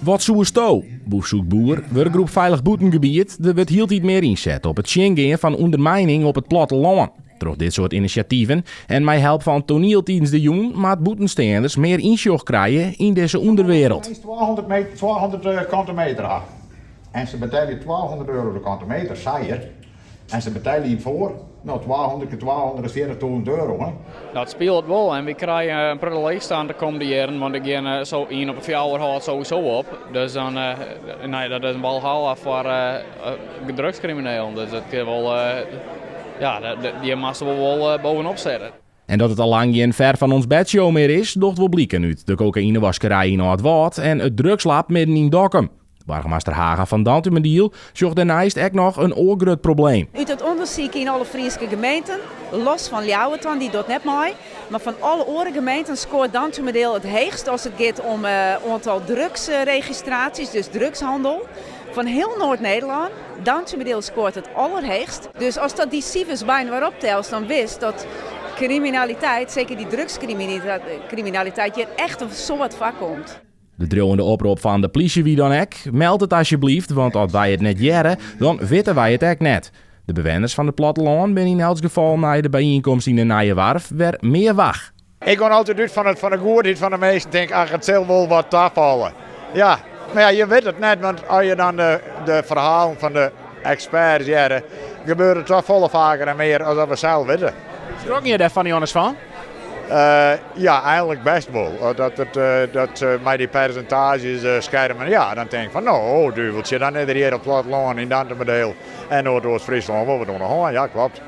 Wat zoe sto? Boek boer, werkgroep Veilig Boetengebied, er wordt heel iets meer inzet op het ingaan van ondermijning op het platteland. Door dit soort initiatieven en met hulp van toneeldienst de Jong maakt boetensteenders meer inzicht krijgen in deze onderwereld. Het is 200 kantometer af. En ze betalen €1200 de kantometer, zei je. En ze betalen hiervoor, 1200 keer 1200 is €40.000. Hè? Dat speelt wel en we krijgen een prille leegstand de komende jaren, want ik ga zo 1 op een 4 jaar houdt sowieso op. Dus dan, nee, dat is een balhalla voor drugscriminelen. Dus dat kan wel, die moesten we wel bovenop zetten. En dat het al lang geen ver van ons bedshow meer is, docht wel blikken uit de cocaïnewaskerij in Oud-Waard en het drugslab midden in Dokkum. Burgemeester Haga van Dantumediel zocht daarnaast ook nog een oorgroot probleem. Uit het onderzoek in alle Friese gemeenten, los van Ljouwerton, die doet net mooi, maar van alle andere gemeenten scoort Dantumediel het heegst als het gaat om aantal drugsregistraties, dus drugshandel. Van heel Noord-Nederland, Dantumediel scoort het allerheegst. Dus als dat die cijfers bijna waarop telt, dan wist dat criminaliteit, zeker die drugscriminaliteit, hier echt een soort vak komt. De drillende oproep van de politie wie dan ook, meld het alsjeblieft, want als wij het net jaren, dan weten wij het ook net. De bewoners van het platteland ben in elk geval na de bijeenkomst in de Nijenwarf weer meer wacht. Ik ga altijd uit van de goedheid van de meesten denk, ach, het zal wel wat afvallen. Ja, maar ja, je weet het net, want als je dan de verhalen van de experts jaren, gebeurt het toch veel vaker en meer dan we zelf weten. Schrok je daar van die anders van? Ja, eigenlijk best wel. Dat met die percentages schermen, ja, dan denk ik van nou, duveltje, dan is er hier op het platteland in Dantumediel en Noordoost-Friesland, wat we doen nog, ja, klopt.